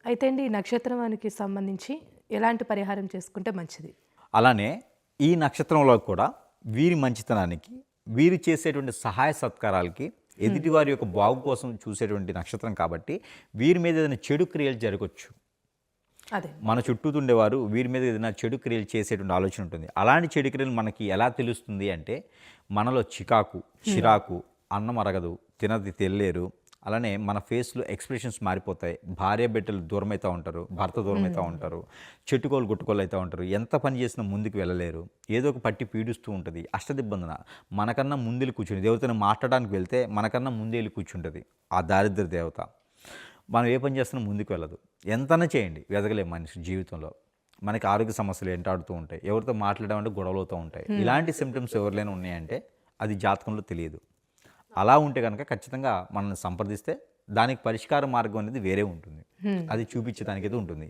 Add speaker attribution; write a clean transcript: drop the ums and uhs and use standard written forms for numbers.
Speaker 1: అయితే అండి ఈ నక్షత్రానికి సంబంధించి ఎలాంటి పరిహారం చేసుకుంటే మంచిది?
Speaker 2: అలానే ఈ నక్షత్రంలో కూడా వీరి మంచితనానికి, వీరు చేసేటువంటి సహాయ సత్కారాలకి, ఎదుటివారి యొక్క బాగు కోసం చూసేటువంటి నక్షత్రం కాబట్టి వీరి మీద ఏదైనా చెడు క్రియలు జరగొచ్చు.
Speaker 1: అదే.
Speaker 2: మన చుట్టూ ఉండేవారు వీరి మీద ఏదైనా చెడు క్రియలు చేసేటువంటి ఆలోచన ఉంటుంది. అలాంటి చెడు క్రియలు మనకి ఎలా తెలుస్తుంది అంటే, మనలో చిరాకు, అన్నం అరగదు, తినది తెల్లేరు, అలానే మన ఫేస్లో ఎక్స్ప్రెషన్స్ మారిపోతాయి. భార్య బిడ్డలు దూరమవుతూ ఉంటారు, భర్త దూరమవుతూ ఉంటారు, చెట్టుకోలు గుట్టుకోలు అవుతూ ఉంటారు, ఎంత పని చేసినా ముందుకు వెళ్ళలేరు, ఏదో ఒక పట్టి పీడిస్తూ ఉంటుంది. అష్టదిబ్బందన మనకన్నా ముందెళ్ళి కూర్చుని దేవతను మాట్లాడడానికి వెళ్తే మనకన్నా ముందే వెళ్ళి కూర్చుంటుంది ఆ దారిద్ర దేవత. మనం ఏ పని చేస్తున్నా ముందుకు వెళ్ళదు. ఎంతైనా చేయండి ఎదగలేం మనిషి జీవితంలో. మనకి ఆరోగ్య సమస్యలు వెంటాడుతూ ఉంటాయి, ఎవరితో మాట్లాడామంటే గొడవలు అవుతూ ఉంటాయి. ఇలాంటి సిమ్టమ్స్ ఎవరికైనా ఉన్నాయంటే అది జాతకంలో తెలియదు. అలా ఉంటే కనుక ఖచ్చితంగా మనల్ని సంప్రదిస్తే దానికి పరిష్కార మార్గం అనేది వేరే ఉంటుంది. అది చూపించడానికైతే ఉంటుంది.